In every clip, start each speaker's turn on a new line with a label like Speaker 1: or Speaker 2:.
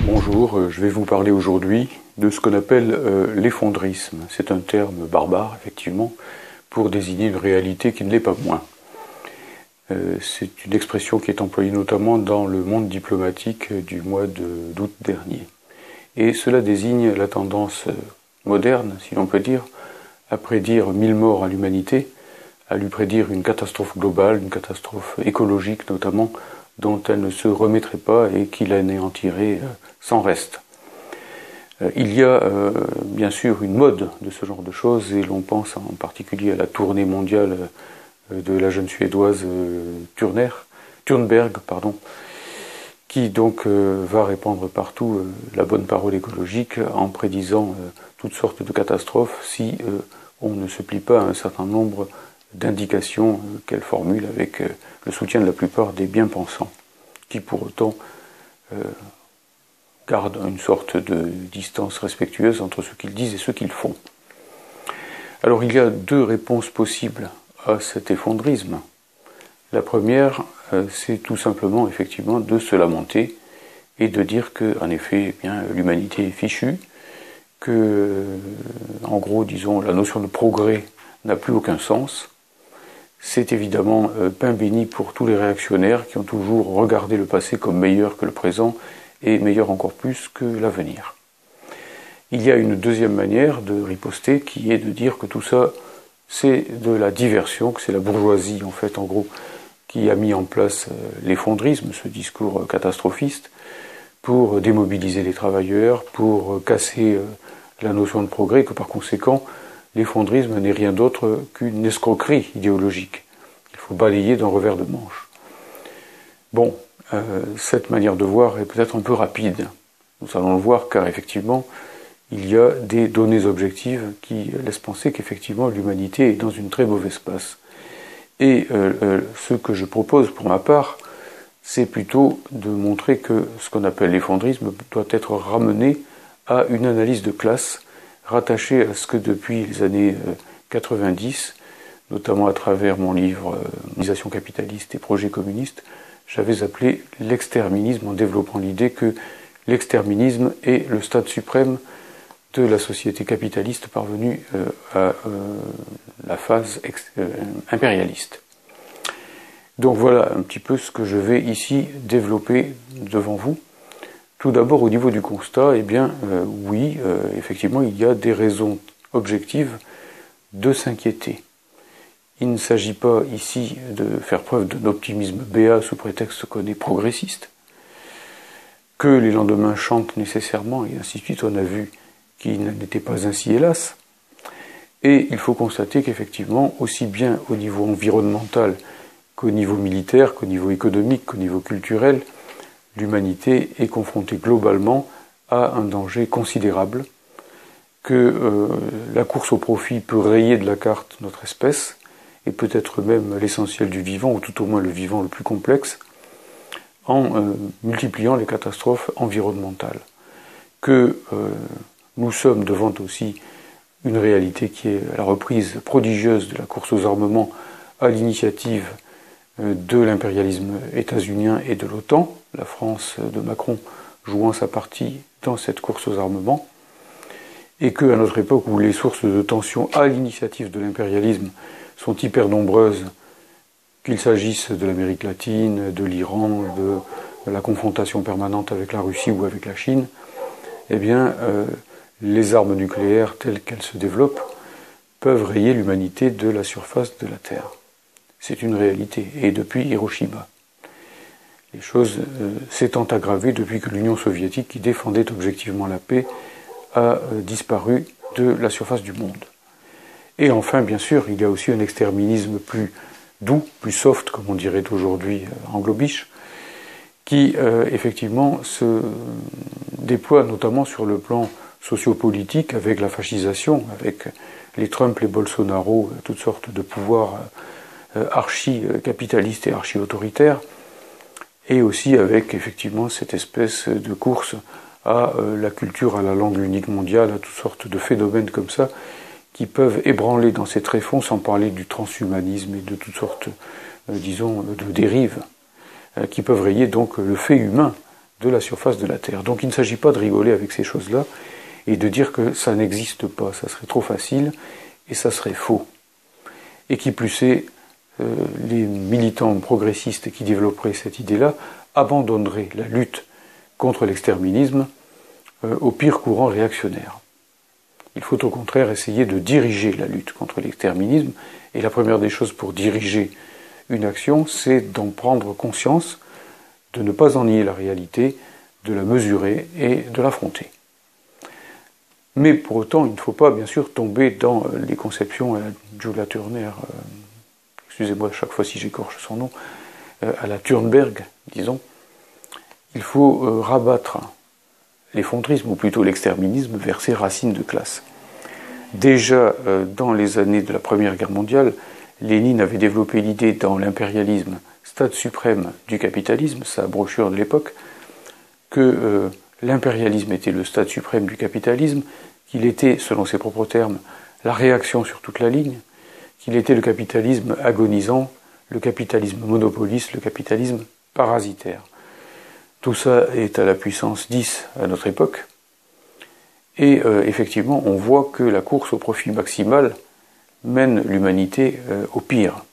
Speaker 1: Bonjour, je vais vous parler aujourd'hui de ce qu'on appelle l'effondrisme. C'est un terme barbare, effectivement, pour désigner une réalité qui ne l'est pas moins. C'est une expression qui est employée notamment dans le monde diplomatique du mois d'août dernier. Et cela désigne la tendance moderne, si l'on peut dire, à prédire 1000 morts à l'humanité, à lui prédire une catastrophe globale, une catastrophe écologique notamment, dont elle ne se remettrait pas et qui l'anéantirait sans reste. Il y a bien sûr une mode de ce genre de choses, et l'on pense en particulier à la tournée mondiale de la jeune Suédoise Thunberg, qui donc va répandre partout la bonne parole écologique en prédisant toutes sortes de catastrophes si on ne se plie pas à un certain nombre d'indications qu'elle formule avec le soutien de la plupart des bien-pensants, qui pour autant gardent une sorte de distance respectueuse entre ce qu'ils disent et ce qu'ils font. Alors il y a deux réponses possibles à cet effondrisme. La première, c'est tout simplement effectivement de se lamenter et de dire que, en effet, eh bien, l'humanité est fichue, que, en gros, disons, la notion de progrès n'a plus aucun sens. C'est évidemment pain béni pour tous les réactionnaires qui ont toujours regardé le passé comme meilleur que le présent et meilleur encore plus que l'avenir. Il y a une deuxième manière de riposter qui est de dire que tout ça, c'est de la diversion, que c'est la bourgeoisie, en fait, en gros, qui a mis en place l'effondrisme, ce discours catastrophiste, pour démobiliser les travailleurs, pour casser la notion de progrès, que par conséquent, l'effondrisme n'est rien d'autre qu'une escroquerie idéologique. Il faut balayer d'un revers de manche. Bon, cette manière de voir est peut-être un peu rapide. Nous allons le voir car effectivement, il y a des données objectives qui laissent penser qu'effectivement l'humanité est dans une très mauvaise passe. Et ce que je propose pour ma part, c'est plutôt de montrer que ce qu'on appelle l'effondrisme doit être ramené à une analyse de classe rattachée à ce que depuis les années 90, notamment à travers mon livre « Organisation capitaliste et projets communistes », j'avais appelé l'exterminisme en développant l'idée que l'exterminisme est le stade suprême de la société capitaliste parvenue à la phase impérialiste. Donc voilà un petit peu ce que je vais ici développer devant vous. Tout d'abord au niveau du constat, eh bien oui, effectivement il y a des raisons objectives de s'inquiéter. Il ne s'agit pas ici de faire preuve d'un optimisme béat sous prétexte qu'on est progressiste, que les lendemains chantent nécessairement, et ainsi de suite. On a vu qu'il n'était pas ainsi, hélas. Et il faut constater qu'effectivement, aussi bien au niveau environnemental qu'au niveau militaire, qu'au niveau économique, qu'au niveau culturel, l'humanité est confrontée globalement à un danger considérable, que la course au profit peut rayer de la carte notre espèce, et peut-être même l'essentiel du vivant, ou tout au moins le vivant le plus complexe, en multipliant les catastrophes environnementales. Que nous sommes devant aussi une réalité qui est la reprise prodigieuse de la course aux armements à l'initiative de l'impérialisme états-unien et de l'OTAN, la France de Macron jouant sa partie dans cette course aux armements, et qu'à notre époque où les sources de tension à l'initiative de l'impérialisme sont hyper nombreuses, qu'il s'agisse de l'Amérique latine, de l'Iran, de la confrontation permanente avec la Russie ou avec la Chine, eh bien, les armes nucléaires telles qu'elles se développent peuvent rayer l'humanité de la surface de la Terre. C'est une réalité, et depuis Hiroshima. Les choses s'étant aggravées depuis que l'Union soviétique, qui défendait objectivement la paix, a disparu de la surface du monde. Et enfin, bien sûr, il y a aussi un exterminisme plus doux, plus soft, comme on dirait aujourd'hui en globish, qui effectivement se déploie notamment sur le plan sociopolitique avec la fascisation, avec les Trump, les Bolsonaro, toutes sortes de pouvoirs archi-capitalistes et archi-autoritaires, et aussi avec effectivement cette espèce de course à la culture, à la langue unique mondiale, à toutes sortes de phénomènes comme ça, qui peuvent ébranler dans ces tréfonds, sans parler du transhumanisme et de toutes sortes disons, de dérives, qui peuvent rayer donc le fait humain de la surface de la Terre. Donc il ne s'agit pas de rigoler avec ces choses-là et de dire que ça n'existe pas, ça serait trop facile et ça serait faux. Et qui plus est, les militants progressistes qui développeraient cette idée-là abandonneraient la lutte contre l'exterminisme au pire courant réactionnaire. Il faut au contraire essayer de diriger la lutte contre l'exterminisme, et la première des choses pour diriger une action, c'est d'en prendre conscience, de ne pas en nier la réalité, de la mesurer et de l'affronter. Mais pour autant, il ne faut pas bien sûr tomber dans les conceptions à la Julia Turner, excusez-moi à chaque fois si j'écorche son nom, à la Thunberg, disons. Il faut rabattre l'effondrisme, ou plutôt l'exterminisme, vers ses racines de classe. Déjà dans les années de la Première Guerre mondiale, Lénine avait développé l'idée dans l'impérialisme, stade suprême du capitalisme, sa brochure de l'époque, que l'impérialisme était le stade suprême du capitalisme, qu'il était, selon ses propres termes, la réaction sur toute la ligne, qu'il était le capitalisme agonisant, le capitalisme monopoliste, le capitalisme parasitaire. Tout ça est à la puissance 10 à notre époque, et effectivement, on voit que la course au profit maximal mène l'humanité au pire.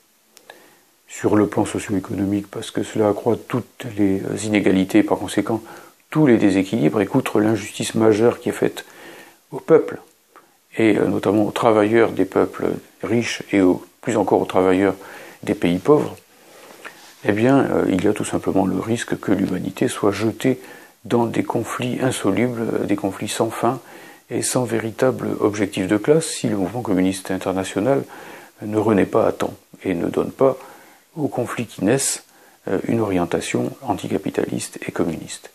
Speaker 1: Sur le plan socio-économique, parce que cela accroît toutes les inégalités, par conséquent, tous les déséquilibres, et qu'outre l'injustice majeure qui est faite au peuple, et notamment aux travailleurs des peuples riches, et plus encore aux travailleurs des pays pauvres, eh bien, il y a tout simplement le risque que l'humanité soit jetée dans des conflits insolubles, des conflits sans fin, et sans véritable objectif de classe, si le mouvement communiste international ne renaît pas à temps, et ne donne pas aux conflits qui naissent une orientation anticapitaliste et communiste.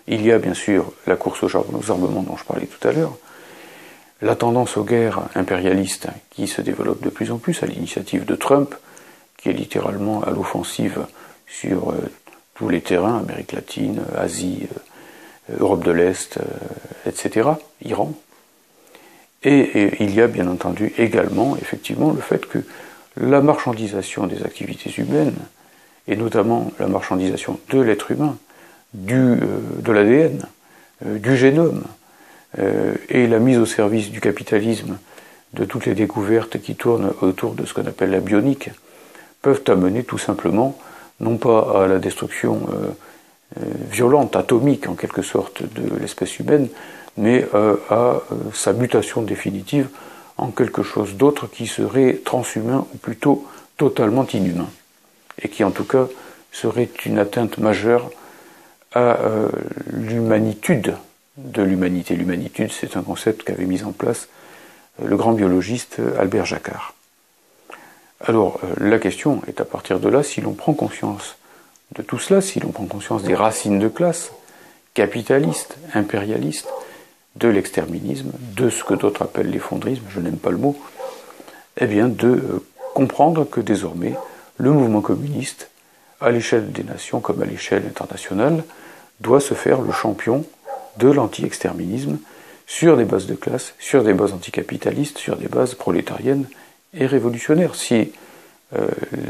Speaker 1: Il y a bien sûr la course aux armements dont je parlais tout à l'heure, la tendance aux guerres impérialistes qui se développe de plus en plus à l'initiative de Trump, qui est littéralement à l'offensive sur tous les terrains, Amérique latine, Asie, Europe de l'Est, etc., Iran. Et il y a bien entendu également, effectivement, le fait que la marchandisation des activités humaines, et notamment la marchandisation de l'être humain, de l'ADN, du génome, et la mise au service du capitalisme de toutes les découvertes qui tournent autour de ce qu'on appelle la bionique, peuvent amener tout simplement, non pas à la destruction violente, atomique en quelque sorte, de l'espèce humaine, mais à sa mutation définitive en quelque chose d'autre qui serait transhumain ou plutôt totalement inhumain, et qui en tout cas serait une atteinte majeure à l'humanitude de l'humanité. L'humanitude, c'est un concept qu'avait mis en place le grand biologiste Albert Jacquard. Alors, la question est à partir de là, si l'on prend conscience de tout cela, si l'on prend conscience des racines de classe, capitalistes, impérialistes, de l'exterminisme, de ce que d'autres appellent l'effondrisme, je n'aime pas le mot, eh bien de comprendre que désormais, le mouvement communiste, à l'échelle des nations comme à l'échelle internationale, doit se faire le champion de l'anti-exterminisme sur des bases de classe, sur des bases anticapitalistes, sur des bases prolétariennes et révolutionnaires. Si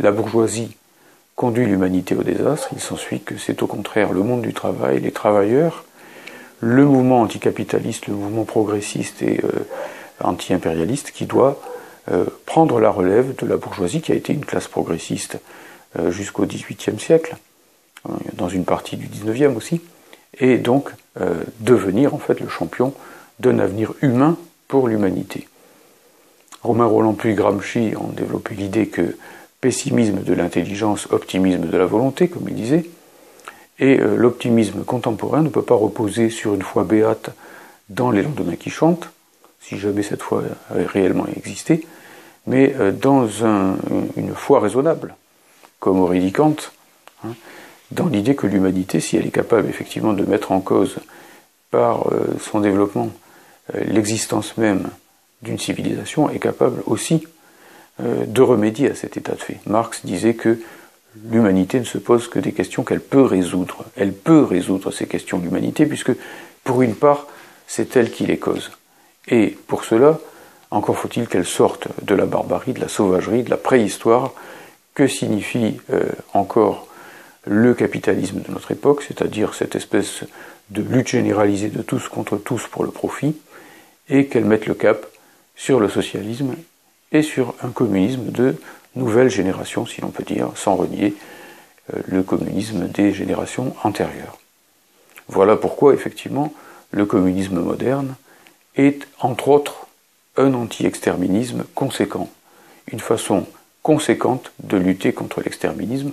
Speaker 1: la bourgeoisie conduit l'humanité au désastre, il s'ensuit que c'est au contraire le monde du travail, les travailleurs, le mouvement anticapitaliste, le mouvement progressiste et anti-impérialiste qui doit prendre la relève de la bourgeoisie qui a été une classe progressiste jusqu'au XVIIIe siècle, dans une partie du XIXe aussi, et donc devenir en fait le champion d'un avenir humain pour l'humanité. Romain Rolland puis Gramsci ont développé l'idée que pessimisme de l'intelligence, optimisme de la volonté, comme il disait, et l'optimisme contemporain ne peut pas reposer sur une foi béate dans les lendemains qui chantent, si jamais cette foi avait réellement existé, mais dans une foi raisonnable, comme aurait dit Kant, dans l'idée que l'humanité, si elle est capable effectivement de mettre en cause par son développement l'existence même d'une civilisation, est capable aussi de remédier à cet état de fait. Marx disait que l'humanité ne se pose que des questions qu'elle peut résoudre. Elle peut résoudre ces questions de l'humanité, puisque, pour une part, c'est elle qui les cause. Et pour cela, encore faut-il qu'elle sorte de la barbarie, de la sauvagerie, de la préhistoire que signifie encore le capitalisme de notre époque, c'est-à-dire cette espèce de lutte généralisée de tous contre tous pour le profit, et qu'elle mette le cap sur le socialisme et sur un communisme de nouvelle génération, si l'on peut dire, sans renier le communisme des générations antérieures. Voilà pourquoi, effectivement, le communisme moderne est, entre autres, un anti-exterminisme conséquent, une façon conséquente de lutter contre l'exterminisme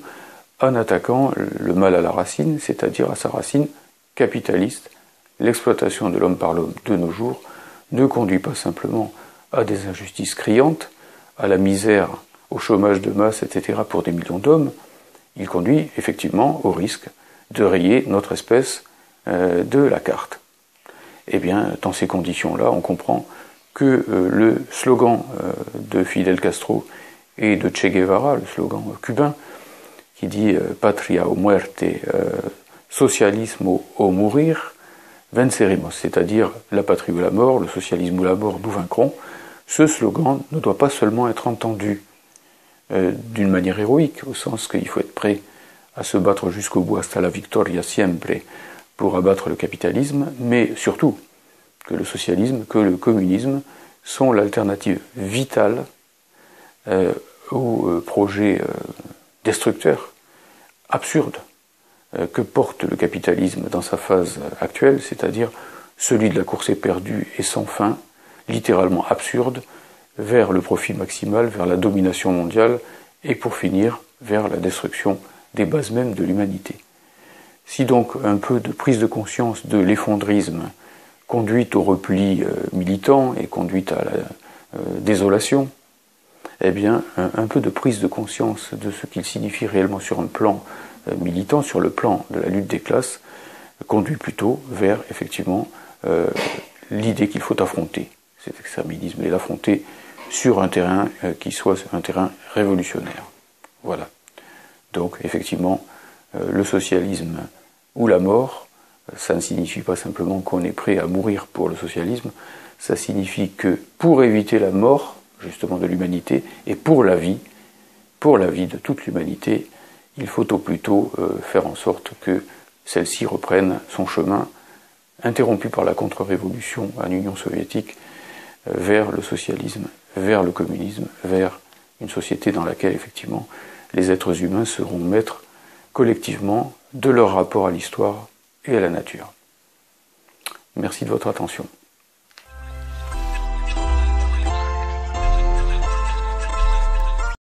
Speaker 1: en attaquant le mal à la racine, c'est-à-dire à sa racine capitaliste. L'exploitation de l'homme par l'homme de nos jours ne conduit pas simplement à des injustices criantes, à la misère, au chômage de masse, etc. pour des millions d'hommes, il conduit effectivement au risque de rayer notre espèce de la carte. Eh bien, dans ces conditions-là, on comprend que le slogan de Fidel Castro et de Che Guevara, le slogan cubain, qui dit « Patria o muerte, socialismo o mourir, venceremos », c'est-à-dire « la patrie ou la mort, le socialisme ou la mort, nous vaincrons », ce slogan ne doit pas seulement être entendu d'une manière héroïque, au sens qu'il faut être prêt à se battre jusqu'au bout, hasta la victoria siempre, pour abattre le capitalisme, mais surtout que le socialisme, que le communisme sont l'alternative vitale au projet destructeur, absurde, que porte le capitalisme dans sa phase actuelle, c'est-à-dire celui de la course éperdue et sans fin, littéralement absurde, vers le profit maximal, vers la domination mondiale, et pour finir, vers la destruction des bases mêmes de l'humanité. Si donc un peu de prise de conscience de l'effondrisme conduit au repli militant et conduit à la désolation, eh bien, un peu de prise de conscience de ce qu'il signifie réellement sur un plan militant, sur le plan de la lutte des classes, conduit plutôt vers, effectivement, l'idée qu'il faut affronter cet exterminisme et l'affronter sur un terrain qui soit un terrain révolutionnaire. Voilà. Donc, effectivement, le socialisme ou la mort, ça ne signifie pas simplement qu'on est prêt à mourir pour le socialisme, ça signifie que pour éviter la mort, justement, de l'humanité, et pour la vie de toute l'humanité, il faut au plus tôt faire en sorte que celle-ci reprenne son chemin, interrompu par la contre-révolution en Union soviétique, vers le socialisme, vers le communisme, vers une société dans laquelle, effectivement, les êtres humains seront maîtres collectivement de leur rapport à l'histoire et à la nature. Merci de votre attention.